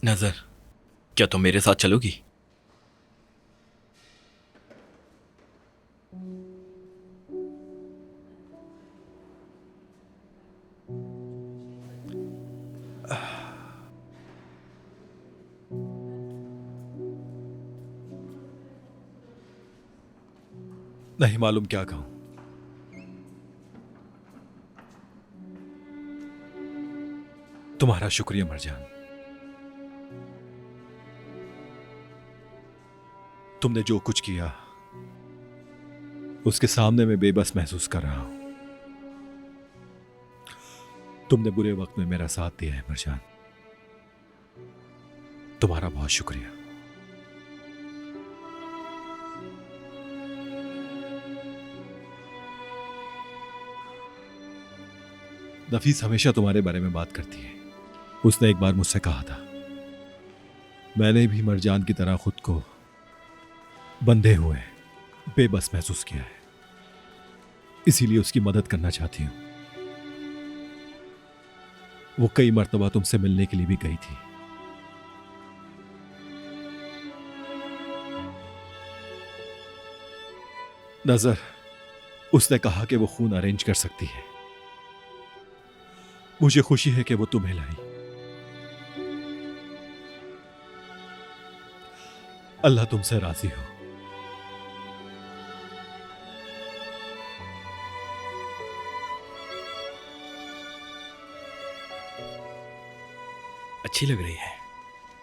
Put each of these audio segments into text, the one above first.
नजर, क्या तुम मेरे साथ चलोगी? नहीं मालूम क्या कहूं। तुम्हारा शुक्रिया मरजान। तुमने जो कुछ किया उसके सामने मैं बेबस महसूस कर रहा हूं। तुमने बुरे वक्त में मेरा साथ दिया है मरजान। तुम्हारा बहुत शुक्रिया। नफीस हमेशा तुम्हारे बारे में बात करती है। उसने एक बार मुझसे कहा था, मैंने भी मरजान की तरह खुद को बंधे हुए बेबस महसूस किया है, इसीलिए उसकी मदद करना चाहती हूं। वो कई मर्तबा तुमसे मिलने के लिए भी गई थी। नजर, उसने कहा कि वो खून अरेंज कर सकती है। मुझे खुशी है कि वो तुम्हें लाई। अल्लाह तुमसे राजी हो। अच्छी लग रही है।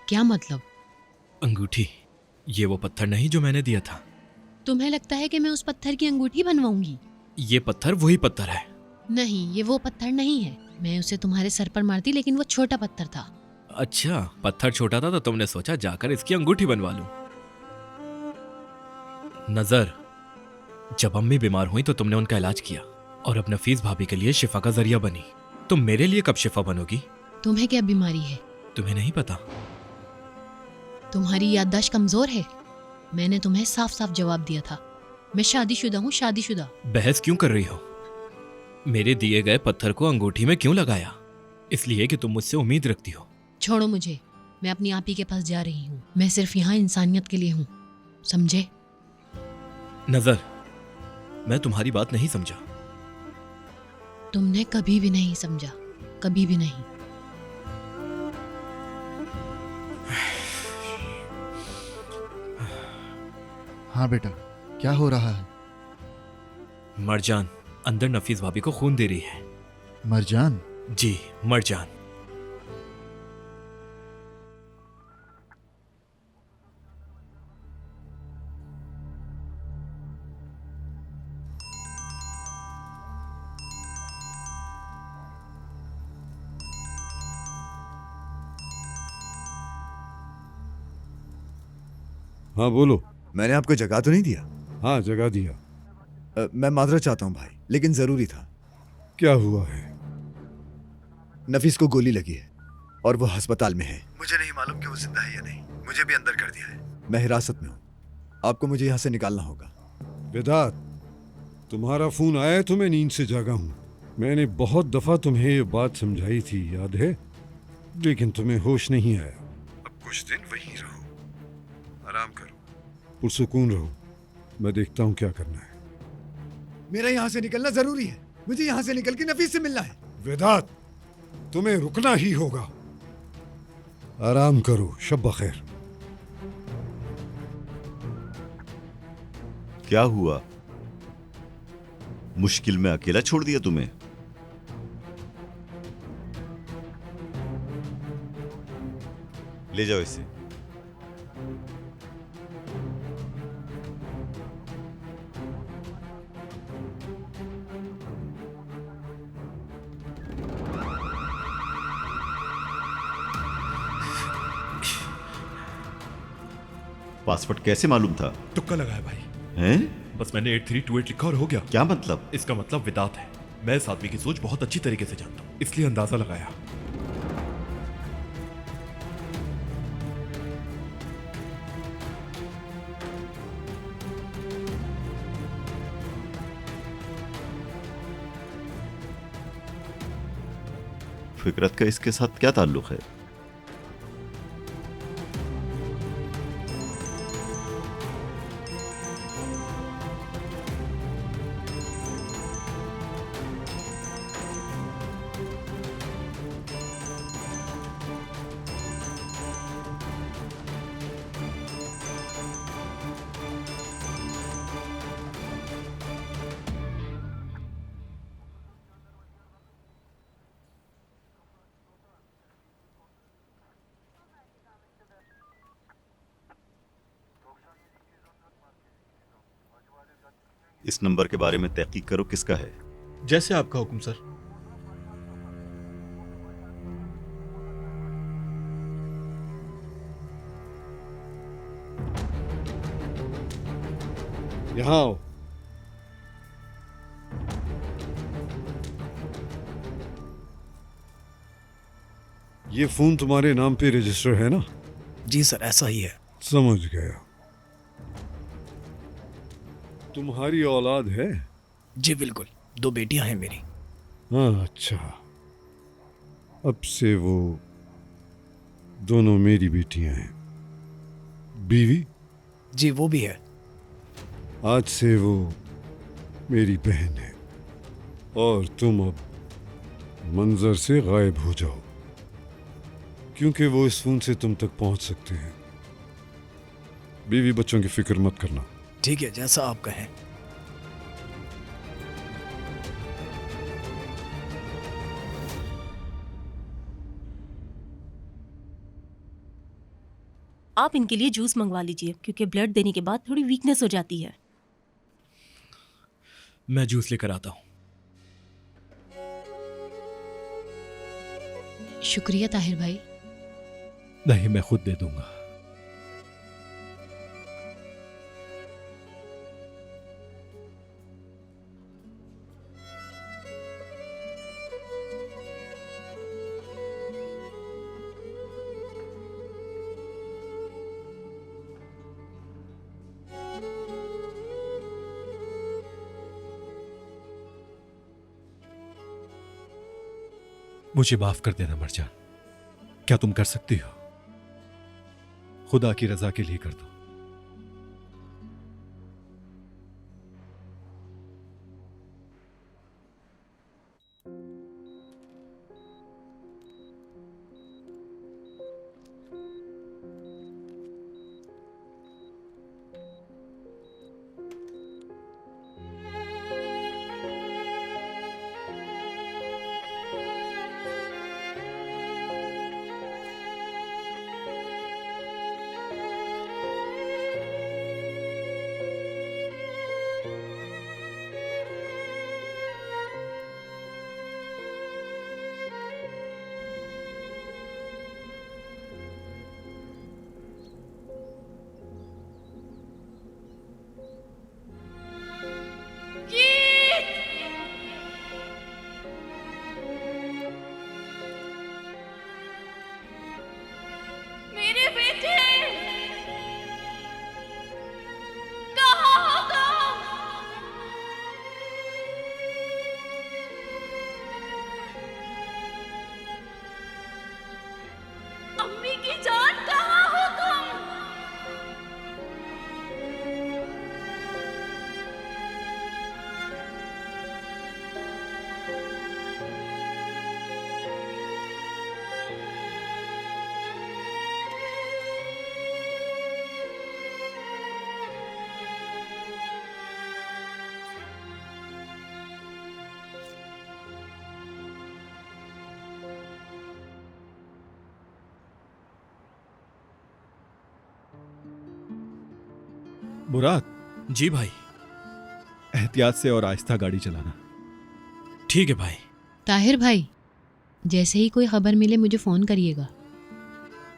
क्या मतलब? अंगूठी, ये वो पत्थर नहीं जो मैंने दिया था। तुम्हें लगता है कि मैं उस पत्थर की अंगूठी बनवाऊंगी? ये पत्थर वही पत्थर है। नहीं, ये वो पत्थर नहीं है। मैं उसे तुम्हारे सर पर मारती, लेकिन वो छोटा पत्थर था। अच्छा, पत्थर छोटा था तो तुमने सोचा जाकर इसकी अंगूठी बनवा लूं। नजर, जब अम्मी बीमार हुई तो तुमने उनका इलाज किया और अब नफीस भाभी के लिए शिफा का जरिया बनी। तुम मेरे लिए कब शिफा बनोगी? तुम्हें क्या बीमारी है? तुम्हें नहीं पता? तुम्हारी याददाश्त कमजोर है। मैंने तुम्हें साफ साफ जवाब दिया था। मैं शादीशुदा हूँ, शादीशुदा। बहस क्यों कर रही हो? मेरे दिए गए पत्थर को अंगूठी में क्यों लगाया? इसलिए कि तुम मुझसे उम्मीद रखती हो। छोड़ो मुझे, मैं अपनी आपी के पास जा रही हूँ। मैं सिर्फ यहाँ इंसानियत के लिए हूँ, समझे? नजर, मैं तुम्हारी बात नहीं समझा। तुमने कभी भी नहीं समझा, कभी भी नहीं। हाँ बेटा, क्या हो रहा है? मरजान अंदर नफीस भाभी को खून दे रही है। मरजान? जी, मरजान। हाँ बोलो। मैंने आपको जगा तो नहीं दिया? हाँ जगा दिया। मैं माजरत चाहता हूँ भाई, लेकिन जरूरी था। क्या हुआ है? नफीस को गोली लगी है और वो अस्पताल में है। मुझे नहीं मालूम कि वो जिंदा है या नहीं। मुझे भी अंदर कर दिया है। मैं हिरासत में हूँ। आपको मुझे यहाँ से निकालना होगा। वेदात, तुम्हारा फोन आया तो मैं नींद से जागा हूँ। मैंने बहुत दफा तुम्हें ये बात समझाई थी, याद है? लेकिन तुम्हें होश नहीं आया। अब कुछ दिन वहीं रहो, आराम करो, पुरसुकून रहो। मैं देखता हूँ क्या करना है। मेरा यहाँ से निकलना जरूरी है। मुझे यहाँ से निकल के नफीस से मिलना है। वेदात, तुम्हें रुकना ही होगा। आराम करो, शब बखैर। क्या हुआ? मुश्किल में अकेला छोड़ दिया तुम्हें? ले जाओ इसे। पासवर्ड कैसे मालूम था? तुक्का लगा है भाई। हैं? बस मैंने 8328 लिखा और हो गया। क्या मतलब? इसका मतलब विदात है। मैं इस आदमी की सोच बहुत अच्छी तरीके से जानता हूँ, इसलिए अंदाजा लगाया। फिकरत का इसके साथ क्या ताल्लुक है? इस नंबर के बारे में तहकीक करो, किसका है। जैसे आपका हुक्म सर। यहाँ आओ। ये फोन तुम्हारे नाम पे रजिस्टर है ना? जी सर, ऐसा ही है। समझ गया। तुम्हारी औलाद है? जी बिल्कुल, 2 बेटियां हैं मेरी। हाँ, अच्छा। अब से वो दोनों मेरी बेटियां हैं। बीवी? जी वो भी है। आज से वो मेरी बहन है और तुम अब मंजर से गायब हो जाओ, क्योंकि वो इस फोन से तुम तक पहुंच सकते हैं। बीवी बच्चों की फिक्र मत करना। ठीक है, जैसा आप कहें। आप इनके लिए जूस मंगवा लीजिए, क्योंकि ब्लड देने के बाद थोड़ी वीकनेस हो जाती है। मैं जूस लेकर आता हूँ। शुक्रिया ताहिर भाई। नहीं, मैं खुद दे दूंगा। मुझे माफ कर देना मरजान। क्या तुम कर सकती हो? खुदा की रजा के लिए कर दो। मेरे बेटे कहाँ हो तुम? अम्मी की जान, कहाँ हो तुम? मुराद, जी भाई। एहतियात से और आहिस्ता गाड़ी चलाना। ठीक है भाई। ताहिर भाई, जैसे ही कोई खबर मिले मुझे फोन करिएगा।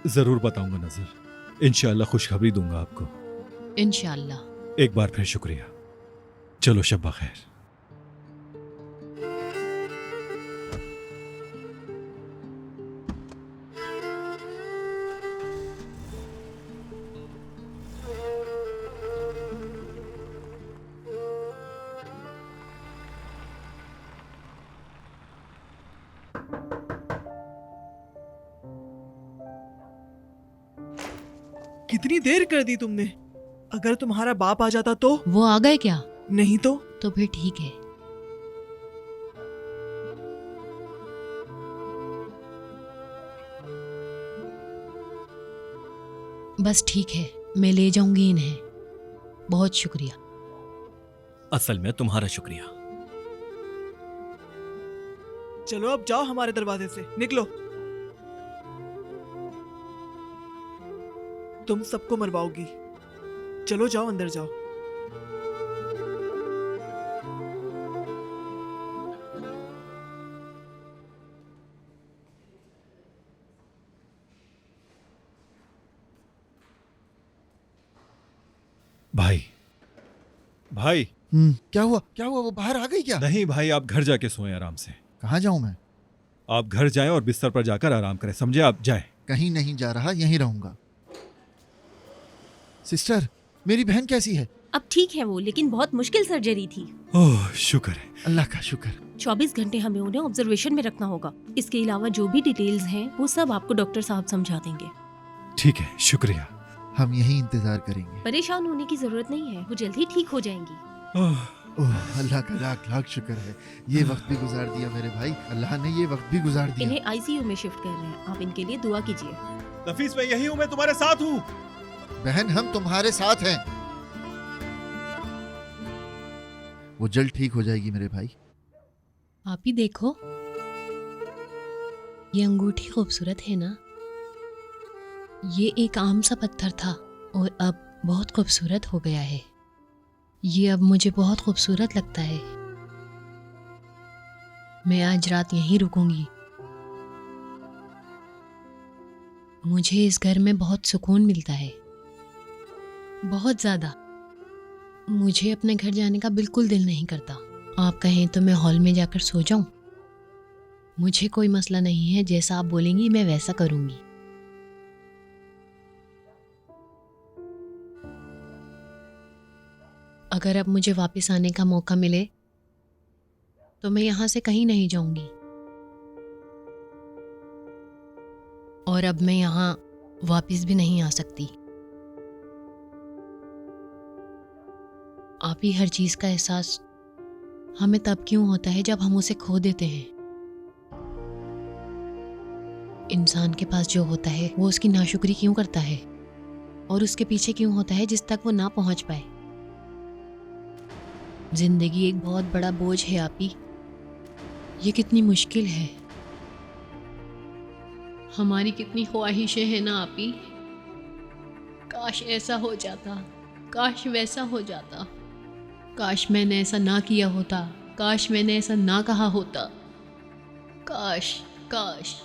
जरूर बताऊंगा नजर। इंशाअल्लाह खुशखबरी दूंगा आपको। इंशाअल्लाह। एक बार फिर शुक्रिया। चलो शब्बा खैर। कितनी देर कर दी तुमने? अगर तुम्हारा बाप आ जाता तो? वो आ गए क्या? नहीं तो? तो फिर ठीक है। बस ठीक है, मैं ले जाऊंगी इन्हें। बहुत शुक्रिया। असल में तुम्हारा शुक्रिया। चलो अब जाओ हमारे दरवाजे से, निकलो। तुम सबको मरवाओगी। चलो जाओ, अंदर जाओ। भाई भाई क्या हुआ, क्या हुआ? वो बाहर आ गई क्या? नहीं भाई, आप घर जाके सोएं आराम से। कहाँ जाऊं मैं? आप घर जाएं और बिस्तर पर जाकर आराम करें, समझे? आप जाएं। कहीं नहीं जा रहा, यहीं रहूंगा। सिस्टर, मेरी बहन कैसी है? अब ठीक है वो, लेकिन बहुत मुश्किल सर्जरी थी। ओह शुक्र है। अल्लाह का शुक्र। 24 घंटे हमें उन्हें ऑब्जर्वेशन में रखना होगा। इसके अलावा जो भी डिटेल्स हैं वो सब आपको डॉक्टर साहब समझा देंगे। ठीक है, शुक्रिया। हम यहीं इंतजार करेंगे। परेशान होने की जरूरत नहीं है, वो जल्द ही ठीक हो जाएंगी। ओह, ओह अल्लाह का लाख लाख शुक्र है। ये वक्त भी गुजार दिया मेरे भाई, अल्लाह ने ये वक्त भी गुजार दिया। इन्हें आईसीयू में शिफ्ट कर रहे हैं, आप इनके लिए दुआ कीजिए। नफीस मैं यही हूँ, मैं तुम्हारे साथ हूँ। बहन हम तुम्हारे साथ हैं। वो जल्द ठीक हो जाएगी मेरे भाई। आप ही देखो, ये अंगूठी खूबसूरत है ना? ये एक आम सा पत्थर था और अब बहुत खूबसूरत हो गया है। ये अब मुझे बहुत खूबसूरत लगता है। मैं आज रात यहीं रुकूंगी। मुझे इस घर में बहुत सुकून मिलता है, बहुत ज़्यादा। मुझे अपने घर जाने का बिल्कुल दिल नहीं करता। आप कहें तो मैं हॉल में जाकर सो जाऊं? मुझे कोई मसला नहीं है, जैसा आप बोलेंगी मैं वैसा करूंगी। अगर अब मुझे वापस आने का मौका मिले तो मैं यहां से कहीं नहीं जाऊंगी, और अब मैं यहां वापस भी नहीं आ सकती। आप ही हर चीज का एहसास हमें तब क्यों होता है जब हम उसे खो देते हैं। इंसान के पास जो होता है वो उसकी नाशुक्री क्यों करता है, और उसके पीछे क्यों होता है जिस तक वो ना पहुंच पाए। जिंदगी एक बहुत बड़ा बोझ है आपी। ये कितनी मुश्किल है। हमारी कितनी ख्वाहिशें हैं ना आपी। काश ऐसा हो जाता, काश वैसा हो जाता, काश मैंने ऐसा ना किया होता, काश मैंने ऐसा ना कहा होता, काश काश।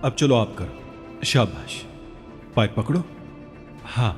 अब चलो आप करो, शाबाश। पाइप पकड़ो। हाँ,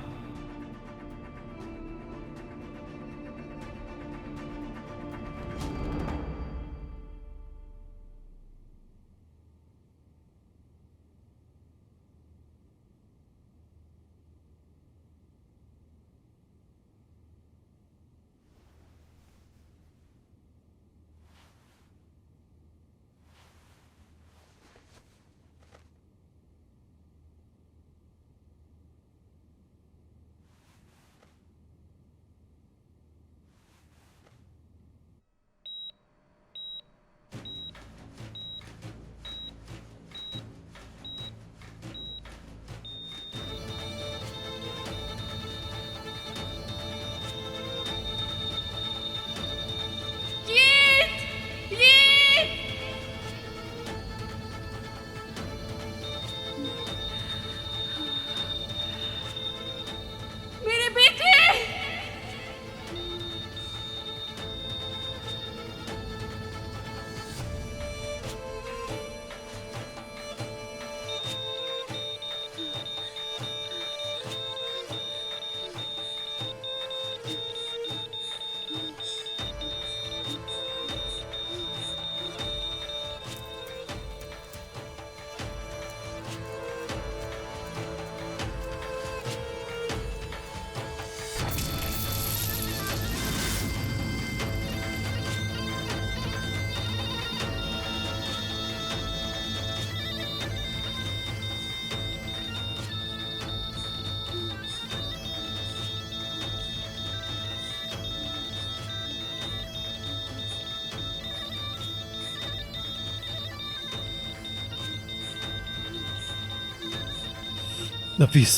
नफीस,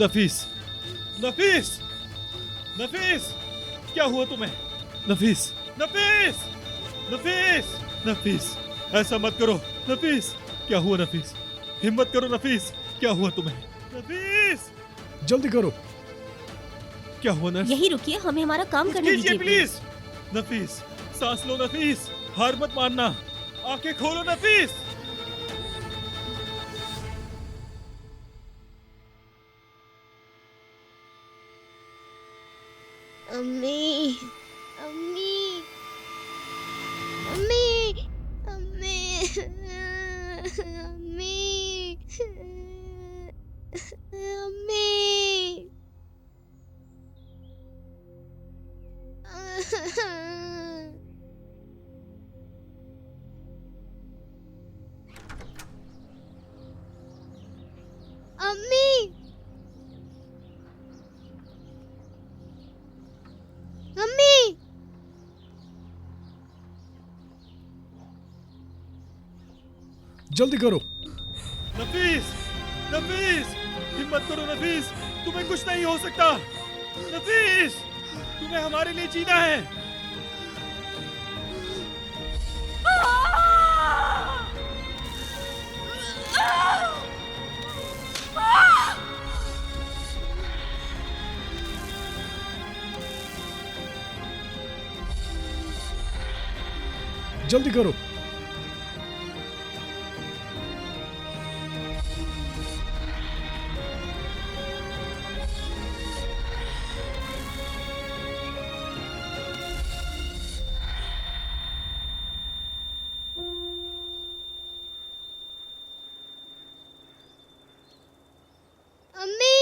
नफीस, नफीस, नफीस, क्या हुआ तुम्हें? नफीस, नफीस, नफीस, नफीस, ऐसा मत करो नफीस। क्या हुआ नफीस? हिम्मत करो नफीस, क्या हुआ तुम्हें? नफीस, जल्दी करो। क्या हुआ नर्स? यही रुकिए, हमें हमारा काम कुछ करने कीजिए दीजिए प्लीज। नफीस, सांस लो नफीस, हार मत मानना, आंखें खोलो नफीस। अम्मी, अम्मी, अम्मी, अम्मी, अम्मी, अम्मी। अम्मी, अम्मी, जल्दी करो। नफीस, नफीस, हिम्मत करो नफीस, तुम्हें कुछ नहीं हो सकता। नफीस, तुम्हें हमारे लिए जीना है। जल्दी करो। अम्मी,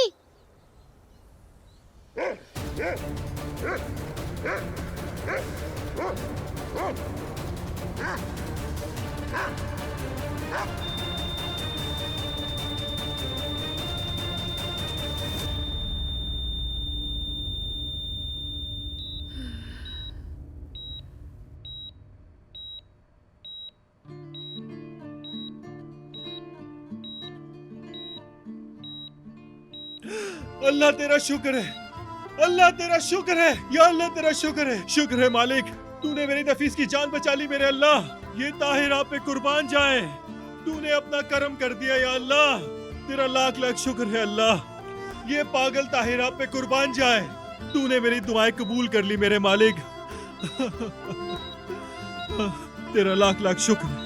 अल्लाह तेरा शुक्र है, अल्लाह तेरा शुक्र है, या अल्लाह तेरा शुक्र है, शुक्र है मालिक, तूने मेरी नफीस की जान बचा ली मेरे अल्लाह। ये ताहिर आप पे कुर्बान जाए, तूने अपना करम कर दिया या अल्लाह, तेरा लाख लाख शुक्र है अल्लाह। ये पागल ताहिर आप पे कुर्बान जाए, तूने मेरी दुआएं कबूल कर ली मेरे मालिक। तेरा लाख लाख शुक्र है।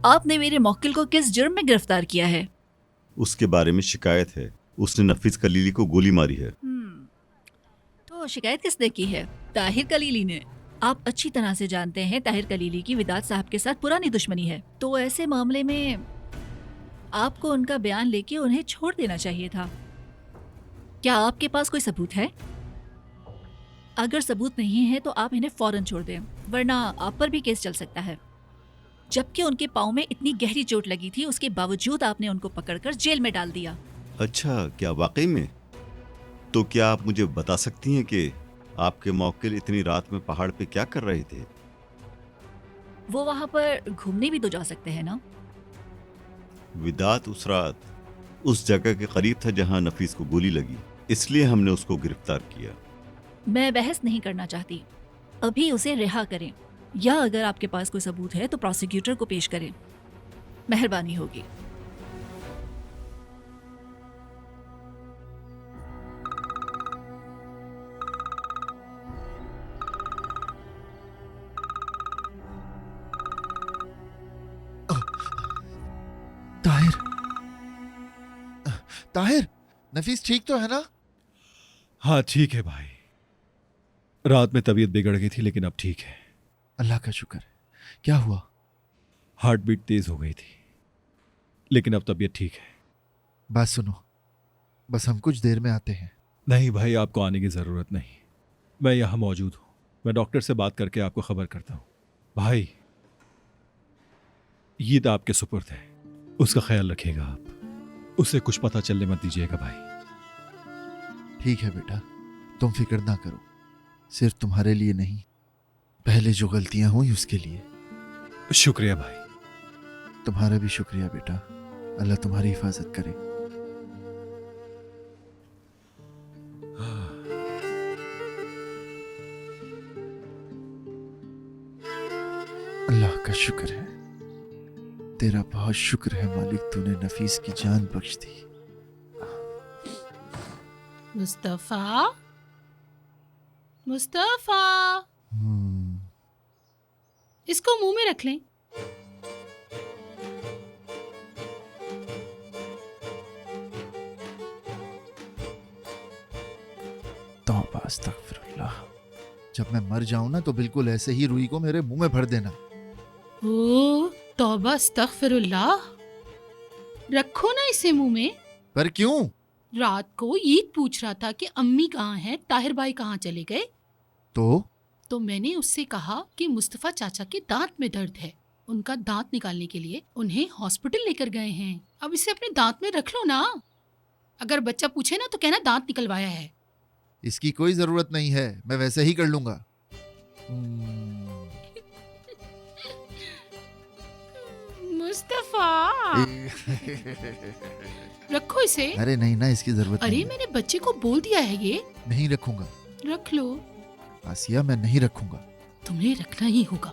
आपने मेरे मौक्किल को किस जुर्म में गिरफ्तार किया है? उसके बारे में शिकायत है, उसने नफीस कलीली को गोली मारी है। तो शिकायत किसने की है? ताहिर कलीली ने। आप अच्छी तरह से जानते हैं ताहिर कलीली की विदात साहब के साथ पुरानी दुश्मनी है, तो ऐसे मामले में आपको उनका बयान लेके उन्हें छोड़ देना चाहिए था। क्या आपके पास कोई सबूत है? अगर सबूत नहीं है तो आप इन्हें फौरन छोड़ दें, वरना आप पर भी केस चल सकता है। जबकि उनके पाँव में इतनी गहरी चोट लगी थी, उसके बावजूद आपने उनको पकड़कर जेल में डाल दिया। अच्छा, क्या वाकई में? तो क्या आप मुझे बता सकती हैं कि आपके मौक्किल इतनी रात में पहाड़ पे क्या कर रहे थे? वो वहाँ पर घूमने भी तो जा सकते हैं ना? विदात उस रात उस जगह के करीब था जहां नफीस को गोली लगी, इसलिए हमने उसको गिरफ्तार किया। मैं बहस नहीं करना चाहती, अभी उसे रिहा करें, या अगर आपके पास कोई सबूत है तो प्रोसिक्यूटर को पेश करें, मेहरबानी होगी। ताहिर, ताहिर, नफीस ठीक तो है ना? हाँ ठीक है भाई, रात में तबीयत बिगड़ गई थी लेकिन अब ठीक है। अल्लाह का शुक्र है। क्या हुआ? हार्ट बीट तेज हो गई थी, लेकिन अब तबीयत ठीक है। बात सुनो, बस हम कुछ देर में आते हैं। नहीं भाई, आपको आने की ज़रूरत नहीं, मैं यहाँ मौजूद हूँ। मैं डॉक्टर से बात करके आपको खबर करता हूँ। भाई, ये तो आपके सुपुर्द है, उसका ख्याल रखिएगा आप, उसे कुछ पता चलने मत दीजिएगा भाई। ठीक है बेटा, तुम फिक्र ना करो। सिर्फ तुम्हारे लिए नहीं, पहले जो गलतियां हुई उसके लिए। शुक्रिया भाई। तुम्हारा भी शुक्रिया बेटा। अल्लाह तुम्हारी हिफाजत करे। अल्लाह का शुक्र है, तेरा बहुत शुक्र है मालिक, तूने नफीस की जान बख्श दी। मुस्तफा, मुस्तफा, इसको मुंह में रख लें। तौबा अस्तगफिरुल्लाह। जब मैं मर जाऊं ना तो बिल्कुल ऐसे ही रूही को मेरे मुंह में भर देना। ओ तौबा अस्तगफिरुल्लाह। रखो ना इसे मुंह में। पर क्यों? रात को ईद पूछ रहा था कि अम्मी कहाँ हैं, ताहिर भाई कहाँ चले गए। तो मैंने उससे कहा कि मुस्तफा चाचा के दांत में दर्द है, उनका दांत निकालने के लिए उन्हें हॉस्पिटल लेकर गए हैं। अब इसे अपने दांत में रख लो ना, अगर बच्चा पूछे ना तो कहना दांत निकलवाया है। इसकी कोई जरूरत नहीं है, मैं वैसे ही कर लूंगा। मुस्तफा रखो इसे। अरे नहीं ना, इसकी जरूरत अरे नहीं। मैंने बच्चे को बोल दिया है ये। नहीं रखूंगा। रख लो। आसिया, मैं नहीं रखूंगा। तुम्हें रखना ही होगा।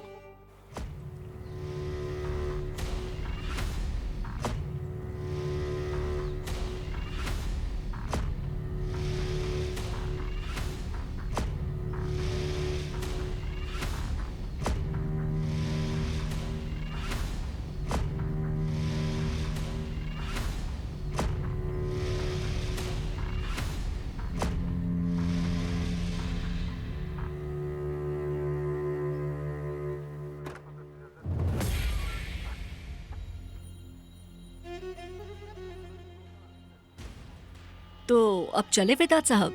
तो अब चले वेदांत साहब?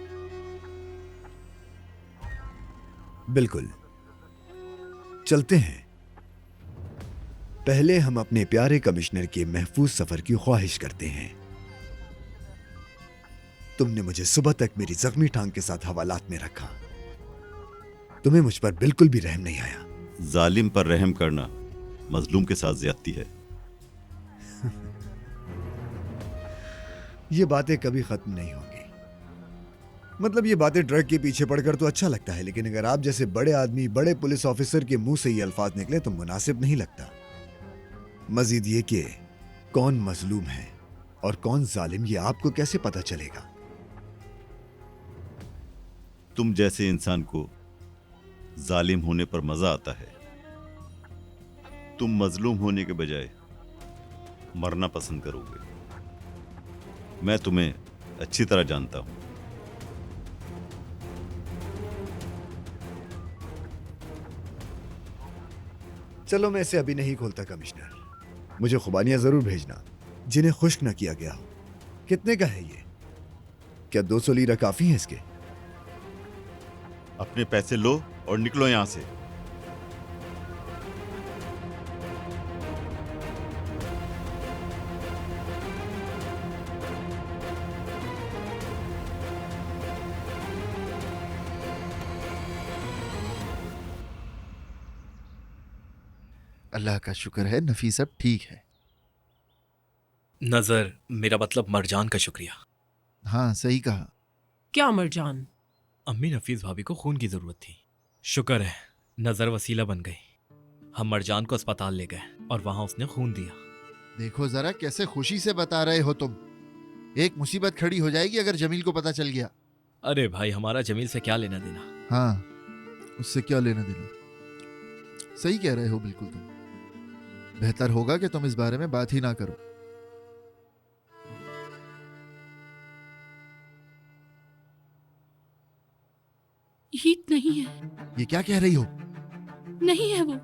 बिल्कुल, चलते हैं। पहले हम अपने प्यारे कमिश्नर के महफूज सफर की ख्वाहिश करते हैं। तुमने मुझे सुबह तक मेरी जख्मी टांग के साथ हवालात में रखा। तुम्हें मुझ पर बिल्कुल भी रहम नहीं आया। जालिम पर रहम करना मजलूम के साथ ज्यादती है। ये बातें कभी खत्म नहीं होंगी। मतलब ये बातें ड्रग के पीछे पड़कर तो अच्छा लगता है, लेकिन अगर आप जैसे बड़े आदमी, बड़े पुलिस ऑफिसर के मुंह से ये अल्फाज निकले तो मुनासिब नहीं लगता। मजीद ये कि कौन मजलूम है और कौन जालिम, ये आपको कैसे पता चलेगा? तुम जैसे इंसान को जालिम होने पर मजा आता है। तुम मजलूम होने के बजाय मरना पसंद करोगे। मैं तुम्हें अच्छी तरह जानता हूं। चलो, मैं इसे अभी नहीं खोलता कमिश्नर। मुझे खुबानियां जरूर भेजना जिन्हें खुश्क न किया गया हो। कितने का है ये? क्या 200 लीरा काफी है इसके? अपने पैसे लो और निकलो यहां से। अल्लाह का शुक्र है, नफीस अब ठीक है। नजर, मेरा मतलब मरजान का शुक्रिया। हाँ, सही कहा। क्या मरजान? अम्मी नफीस भाभी को खून की जरूरत थी। शुक्र है नजर वसीला बन गई। हम मरजान को अस्पताल ले गए और वहां उसने खून दिया। देखो जरा कैसे खुशी से बता रहे हो तुम। एक मुसीबत खड़ी हो जाएगी अगर जमील को पता चल गया। अरे भाई, हमारा जमील से क्या लेना देना। हाँ, उससे क्या लेना देना। सही कह रहे हो बिल्कुल तुम। बेहतर होगा कि तुम इस बारे में बात ही ना करो। ईद नहीं है। ये क्या कह रही हो? नहीं है वो।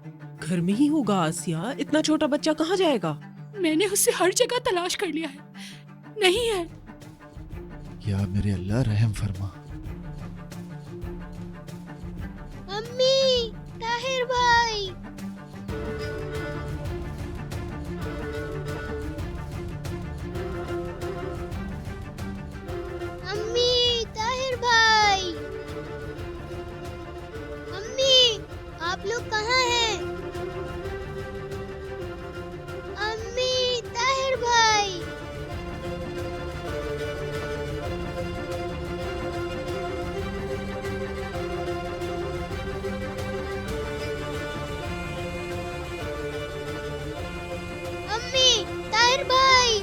घर में ही होगा आसिया, इतना छोटा बच्चा कहाँ जाएगा? मैंने उसे हर जगह तलाश कर लिया है, नहीं है। या मेरे अल्लाह रहम फरमा। अम्मी, ताहिर भाई। अम्मी, ताहिर भाई। अम्मी, आप लोग कहाँ हैं? अम्मी, ताहिर भाई। अम्मी, ताहिर भाई।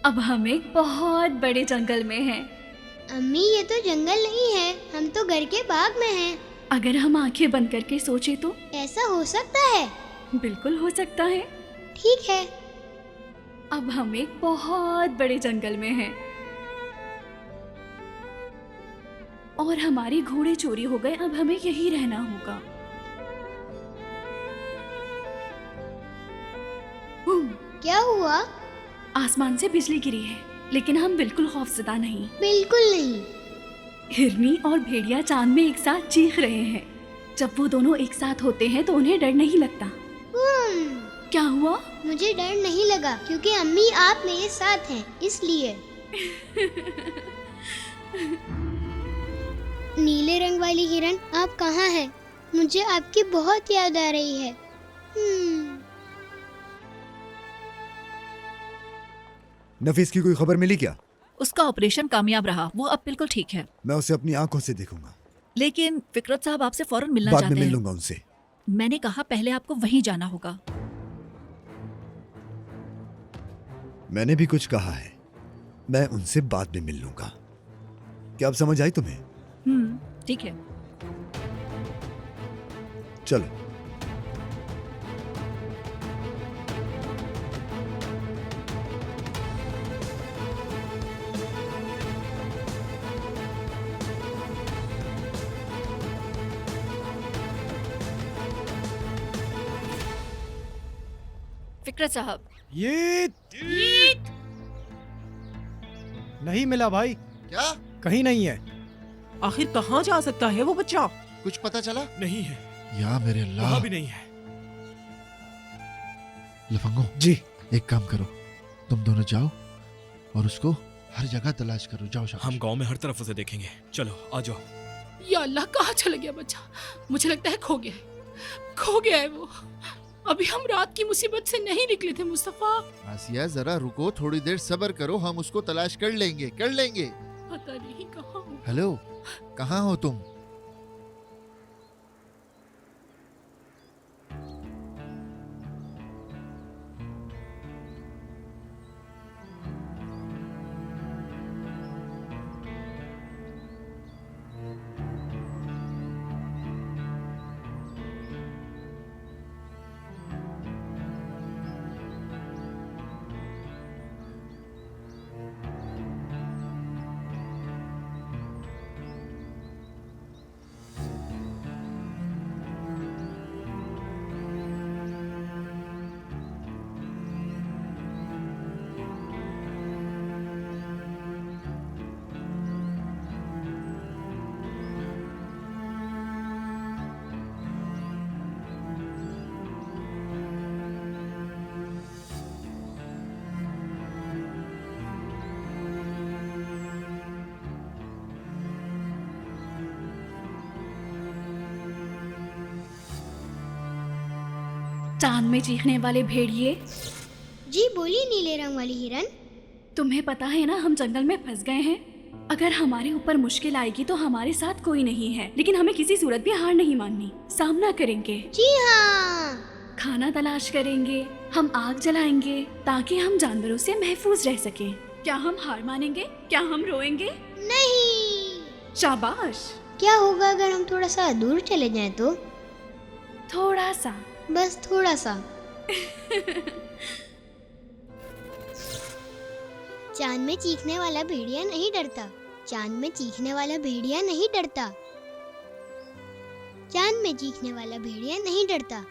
अब हम एक बहुत बड़े जंगल में हैं। अम्मी, ये तो जंगल नहीं है, हम तो घर के बाग में हैं। अगर हम आंखें बंद करके सोचे तो ऐसा हो सकता है? बिल्कुल हो सकता है। ठीक है। अब हम एक बहुत बड़े जंगल में हैं और हमारे घोड़े चोरी हो गए। अब हमें यहीं रहना होगा। क्या हुआ? आसमान से बिजली गिरी है, लेकिन हम बिल्कुल खौफजदा नहीं। बिल्कुल नहीं। हिरनी और भेड़िया चांद में एक साथ चीख रहे हैं। जब वो दोनों एक साथ होते हैं तो उन्हें डर नहीं लगता। क्या हुआ? मुझे डर नहीं लगा क्योंकि अम्मी आप मेरे साथ हैं, इसलिए। नीले रंग वाली हिरन, आप कहाँ हैं? मुझे आपकी बहुत याद आ रही है। नफीस की कोई खबर मिली क्या? उसका ऑपरेशन कामयाब रहा, वो अब बिल्कुल ठीक है। मैं उसे अपनी आंखों से देखूंगा। लेकिन फिकरत साहब आपसे फौरन मिलना बाद चाहते में हैं। मिल लूंगा उनसे। मैंने कहा पहले आपको वहीं जाना होगा। मैंने भी कुछ कहा है, मैं उनसे बाद में मिल लूंगा। क्या अब समझ आई तुम्हें? ठीक है। चलो। फिकरत साहब। ये नहीं मिला भाई। क्या? कहीं नहीं है। आखिर कहाँ जा सकता है वो बच्चा? कुछ पता चला? नहीं है। या मेरे अल्लाह। वहाँ भी नहीं है। लफंगो जी, एक काम करो, तुम दोनों जाओ और उसको हर जगह तलाश करो। जाओ शाबाश। हम गांव में हर तरफ उसे देखेंगे। चलो आ जाओ। या अल्लाह, कहाँ चला गया बच्चा? मुझे लगता है खो गया है, खो गया है वो। अभी हम रात की मुसीबत से नहीं निकले थे मुस्तफा। आसिया जरा रुको, थोड़ी देर सब्र करो, हम उसको तलाश कर लेंगे, कर लेंगे। पता नहीं कहाँ हो। हेलो, कहाँ हो तुम? चांद में चीखने वाले भेड़िए। जी बोली नीले रंग वाली हिरन। तुम्हें पता है ना, हम जंगल में फंस गए हैं। अगर हमारे ऊपर मुश्किल आएगी तो हमारे साथ कोई नहीं है, लेकिन हमें किसी सूरत भी हार नहीं माननी। सामना करेंगे। जी हाँ। खाना तलाश करेंगे, हम आग जलाएंगे ताकि हम जानवरों से महफूज रह सकें। क्या हम हार मानेंगे? क्या हम रोएंगे? नहीं। शाबाश। क्या होगा अगर हम थोड़ा सा दूर चले जाएं तो? थोड़ा सा, बस थोड़ा सा। चांद में चीखने वाला भेड़िया नहीं डरता। चांद में चीखने वाला भेड़िया नहीं डरता। चांद में चीखने वाला भेड़िया नहीं डरता।